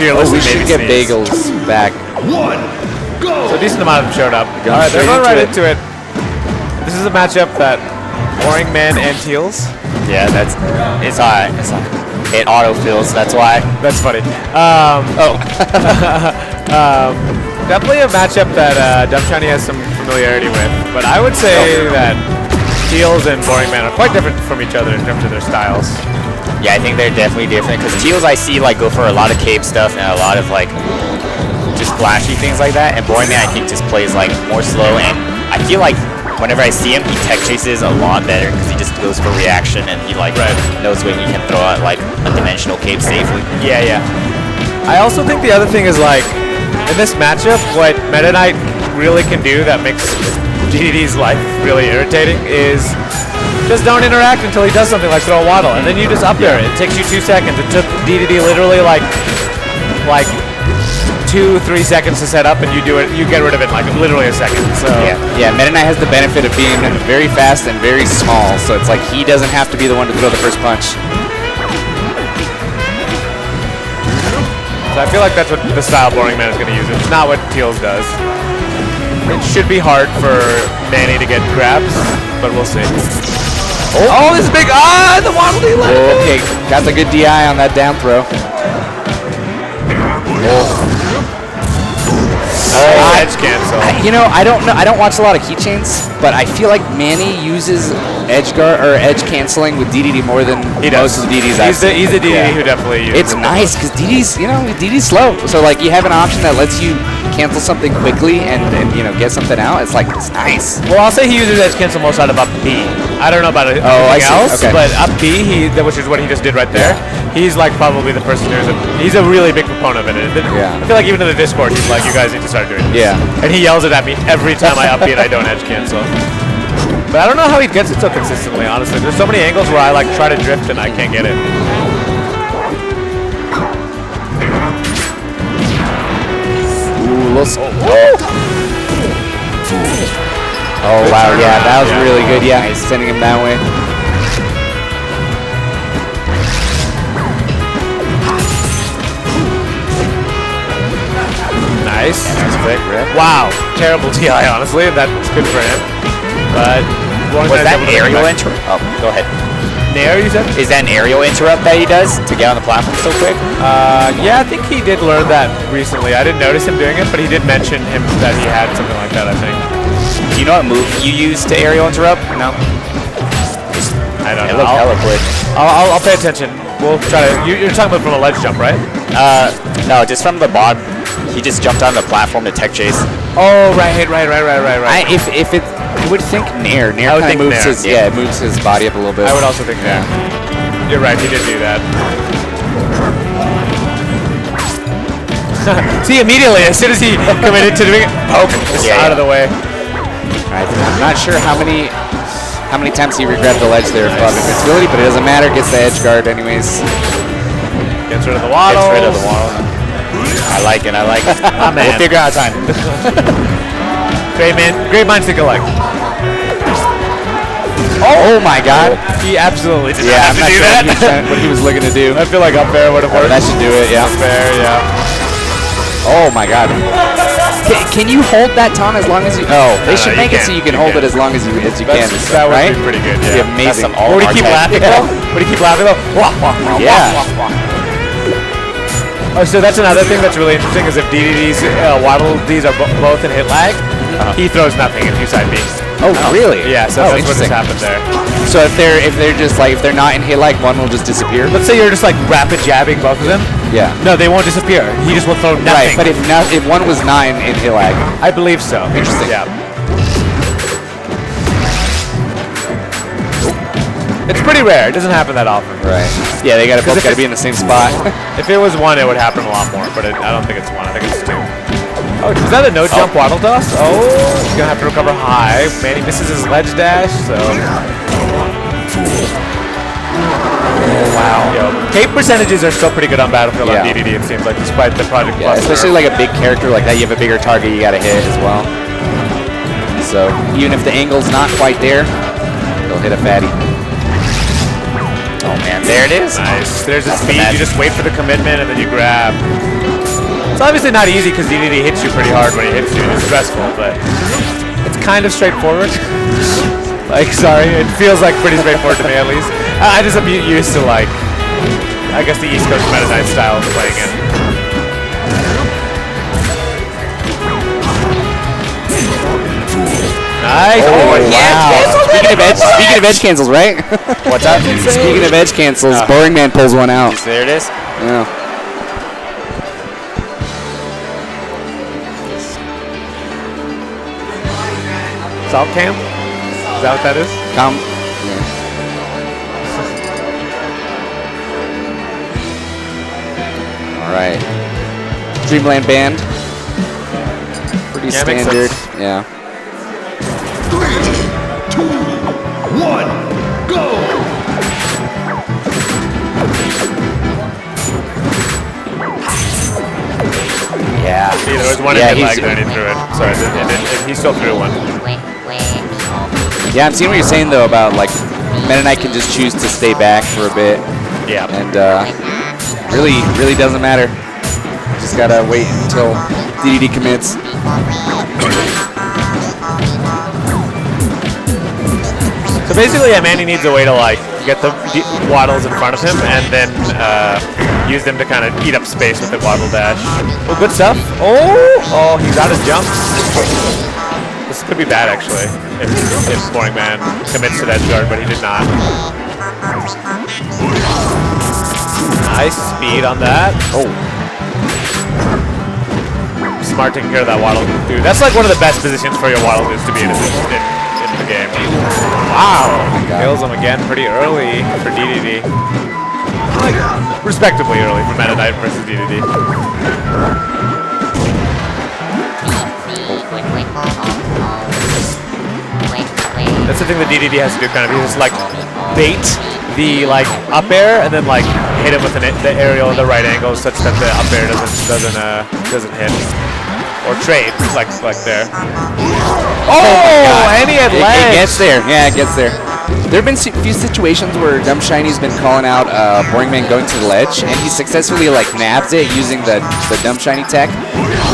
fearlessly we should maybe get sneeze. Bagels back. So a decent amount of them showed up. All right, they're going right into it. This is a matchup that Boringman and Teals. Yeah, it's alright. It auto-fills, that's why. That's funny. Definitely a matchup that Dumshiny has some familiarity with, but I would say that Teals and Boringman are quite different from each other in terms of their styles. Yeah, I think they're definitely different, because Teals I see like go for a lot of cape stuff and a lot of like just flashy things like that, and Boringman I think just plays like more slow, and I feel like whenever I see him, he tech chases a lot better because he just goes for reaction and he like knows when he can throw out like a dimensional cape safely. Yeah. I also think the other thing is like in this matchup, what Meta Knight really can do that makes DDD's life really irritating is just don't interact until he does something like throw a waddle, and then you just up there. It takes you 2 seconds. It took DDD literally like 2-3 seconds to set up, and you do it. You get rid of it in like literally a second. So yeah. Meta Knight has the benefit of being very fast and very small, so it's like he doesn't have to be the one to throw the first punch. So I feel like that's what the style Boringman is going to use. It's not what Teals does. It should be hard for Manny to get grabs, but we'll see. Oh, this is big! The Waddle Dee left. Okay, got the good DI on that down throw. Edge cancel. You know, I don't know. I don't watch a lot of keychains, but I feel like Manny uses edge canceling with DDD more than most of the DDs I've seen. He's a DDD who definitely uses It's nice because DDD's slow. So like you have an option that lets you cancel something quickly and get something out. It's like it's nice. Well, I'll say he uses edge cancel most out of up B. I don't know about anything else, but up B, which is what he just did right there. He's like probably the person he's a really big proponent of it. I feel like even in the Discord, he's like, you guys need to start doing this. Yeah. And he yells it at me every time I up B and I don't edge cancel. But I don't know how he gets it so consistently, honestly. There's so many angles where I like try to drift and I can't get it. Oh wow, yeah, that was really good. Yeah, he's sending him that way. Nice. Nice quick rip. Wow. Terrible TI, honestly. That's good for him. But was that aerial interrupt? Oh, go ahead. Nair, you said? Is that an aerial interrupt that he does to get on the platform so quick? Yeah, I think he did learn that recently. I didn't notice him doing it, but he did mention that he had something like that, I think. Do you know what move you use to aerial interrupt? No. I don't know. It looked hella quick. I'll pay attention. We'll try to. You're talking about from a ledge jump, right? No, just from the bottom. He just jumped on the platform to tech chase. Oh, right. If it, I would think Nair. Nair kind of moves his, it moves his body up a little bit. I would also think Nair. You're right, he did do that. See, immediately, as soon as he committed to doing it, out of the way. Right, I'm not sure how many times he regretted the ledge there for invincibility, but it doesn't matter. Gets the edge guard anyways. Gets rid of the waddle. I like it. Oh, man. We'll figure out time. Great minds think alike. Oh my God! He absolutely did not have to do that. What he was looking to do. I feel like up air would have worked. That should do it. Yeah. Up air, yeah. Oh my God! Can you hold that taunt as long as you? Oh, they should make it so you can hold it as long as you can. That would be pretty good. Yeah. Amazing. Would he keep laughing though? Would he keep laughing though? Yeah. Oh, so that's another thing that's really interesting is if DDD's Waddle Dees are both in hit lag, he throws nothing if you side B. Oh, really? Yeah, so that's what just happened there. So if they're just like if they're not in hit lag, one will just disappear. Let's say you're just like rapid jabbing both of them. Yeah. No, they won't disappear. He just will throw nothing. Right, but if one was not in hit lag, I believe so. Interesting. Yeah. It's pretty rare. It doesn't happen that often. Right. Yeah, they both gotta be in the same spot. If it was one, it would happen a lot more, but I don't think it's one. I think it's two. Oh, is that a no jump waddle toss? Oh, he's gonna have to recover high. Man, he misses his ledge dash, so. Wow. Yo, cape percentages are still pretty good on Battlefield on DDD, it seems like, despite the Project Plus. Especially like a big character like that, you have a bigger target you gotta hit as well. So even if the angle's not quite there, he'll hit a fatty. Oh man, there it is. Nice. There's the speed. You just wait for the commitment and then you grab. It's obviously not easy because DDD hits you pretty hard when he hits you. It's stressful, but it's kind of straightforward. Like, sorry, it feels like pretty straightforward to me at least. I just am used to like, I guess the East Coast Meta Knight style of playing it. Nice. Oh, yeah. Speaking of edge cancels, right? What's up? Speaking of edge cancels, Boringman pulls one out. There it is. Yeah. Salt cam? Is that what that is? All right. Dreamland Band. Pretty standard. Yeah. 3, 2, 1, go! Yeah. See, there was one in mid lag there and he threw it. Sorry, and he still threw one. Yeah, I'm seeing what you're saying though about like Meta Knight can just choose to stay back for a bit. Yeah. And really doesn't matter. Just gotta wait until DDD commits. So basically, yeah, Manny needs a way to like get the waddles in front of him and then use them to kind of eat up space with the waddle dash. Oh, good stuff. Oh, he's out of jumps. This could be bad actually if Boringman commits to that guard, but he did not. Nice speed on that. Oh. Smart taking care of that waddle dude. That's like one of the best positions for your waddle dudes to be in the game. Wow. Kills him again pretty early for DDD. Like, respectably early for Meta Knight versus DDD. That's the thing that DDD has to do, kind of. He just like bait the like up air and then like hit him with the aerial at the right angle, such that the up air doesn't hit or trade like there. Oh, and he had ledge. It gets there. Yeah, it gets there. There have been a few situations where Dumshiny's been calling out Boringman going to the ledge, and he successfully like nabs it using the Dumshiny tech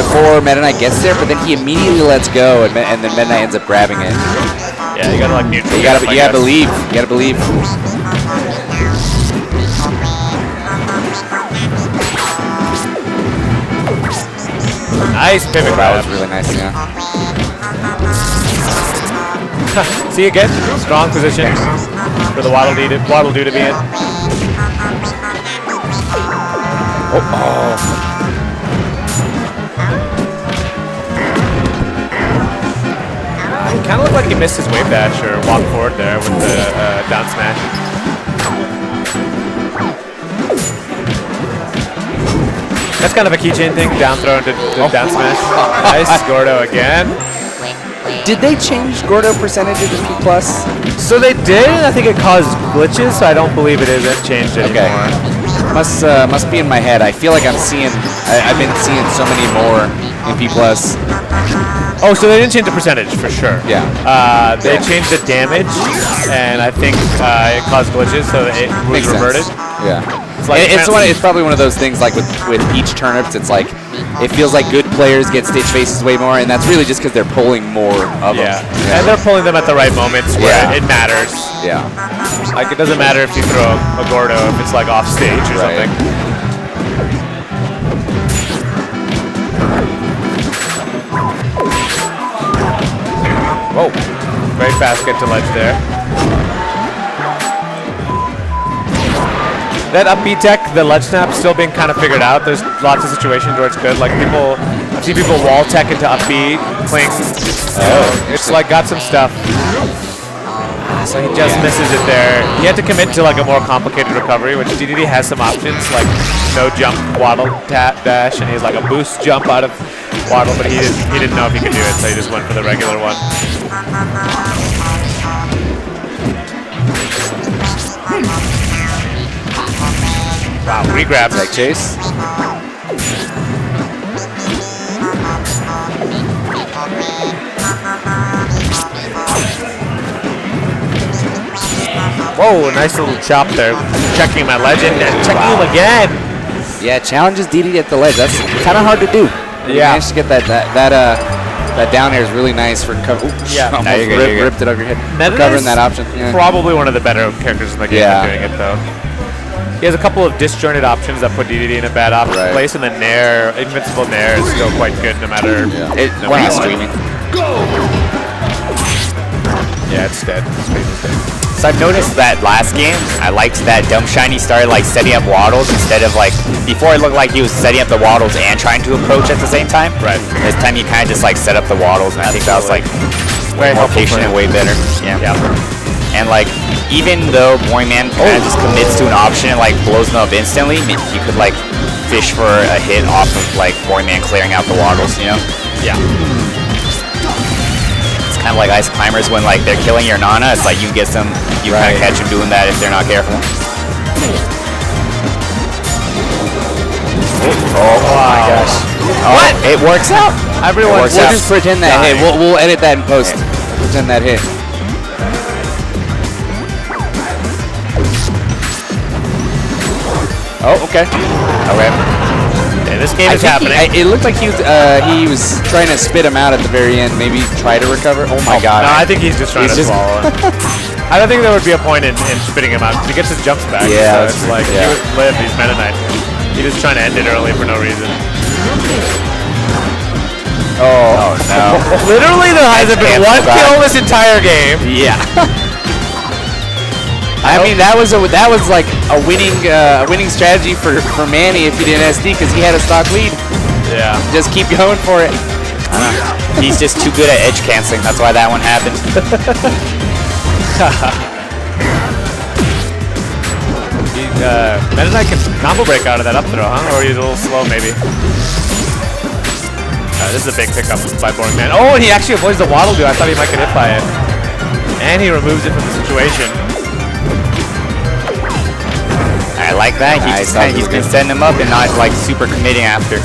before Meta Knight gets there, but then he immediately lets go, and then Meta Knight ends up grabbing it. Yeah, you gotta like neutral. You gotta believe. You gotta believe. Nice pivot grab. That was really nice, yeah. See again, strong position for the Waddle Dee to be in. He kind of looked like he missed his wave dash or walk forward there with the down smash. That's kind of a keychain thing, down throw into down smash. Nice, Gordo again. Did they change Gordo percentages to P+? So they did, I think it caused glitches, so I don't believe it isn't changed anymore. Okay. Must be in my head. I feel like I've been seeing so many more in P+. Oh, so they didn't change the percentage, for sure. Yeah. They changed the damage, and I think it caused glitches, so it was reverted. Yeah. It's it's probably one of those things like with peach turnips. It's like it feels like good players get stage faces way more, and that's really just because they're pulling more of them. Yeah, and they're pulling them at the right moments where it matters. Yeah. Like it doesn't matter if you throw a Gordo if it's like off stage or something. Whoa, very fast get to ledge there. That up B tech, the ledge snap, still being kind of figured out. There's lots of situations where it's good. Like I've seen people wall tech into up B, clink. It's like got some stuff. So he just misses it there. He had to commit to like a more complicated recovery, which DDD has some options, like no jump, waddle, dash, and he's like a boost jump out of waddle, but he didn't know if he could do it, so he just went for the regular one. Wow, regrabs. Leg chase. Whoa, nice little chop there. Checking my legend and checking him again. Yeah, challenges DDD at the ledge. That's kind of hard to do. You Yeah. managed to get that down air is really nice for cover. Yeah. Almost No, you're good, you're good. ripped it over your head. Meta For covering is that option. Yeah. Probably one of the better characters in the game Yeah. at doing it, though. He has a couple of disjointed options that put DDD in a bad Right. place, and then Nair, Invincible Nair is still quite good no matter. No When he's matter what. streaming. Yeah, it's dead. Space is dead. So I've noticed that last game, I liked that Dumshiny started like setting up waddles instead of like, before it looked like he was setting up the waddles and trying to approach at the same time. Right. This time he kind of just like set up the waddles, and I think that was like Very more helpful patient for and him. way better. Yeah. Yeah. And like, even though Boringman kind of just commits to an option and like blows them up instantly, you could like fish for a hit off of like Boringman clearing out the waddles, you know? Yeah. It's kind of like Ice Climbers when like they're killing your Nana. It's like you get some, you kind of catch them doing that if they're not careful. Oh my gosh. What? It works out. Everyone works We'll out. just pretend that hit. We'll edit that in post. Pretend that hit. Oh, okay. Okay. Yeah, this game I is think happening. it looked like he was trying to spit him out at the very end. Maybe try to recover. Oh my god. No, I think he's just trying He's to just- swallow it. I don't think there would be a point in spitting him out because he gets his jumps back. Yeah, so it's like yeah. he would live. He's Meta Knight. He's just trying to end it early for no reason. Oh No. Literally, there hasn't been cancel one that. kill this entire game. yeah. I mean that was like a winning strategy for Manny if he didn't SD because he had a stock lead. Yeah. Just keep going for it. He's just too good at edge canceling. That's why that one happened. Meta Knight can combo break out of that up throw, huh? Or he's a little slow, maybe. This is a big pickup by Boringman. Oh, and he actually avoids the Waddle Dee. I thought he might get hit by it. And he removes it from the situation. I like that. Nice, He's been setting him up and not like super committing after.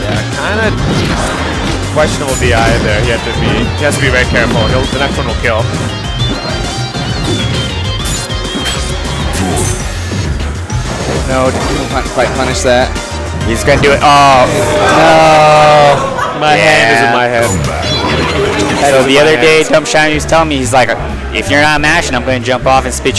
Yeah, kind of questionable DI there. He has to be very careful. The next one will kill. No, didn't quite punish that. He's gonna do it. Oh No, my hand is in Yeah. my head. So the other day, Dumshiny was telling me, he's like, if you're not mashing, I'm gonna jump off and spit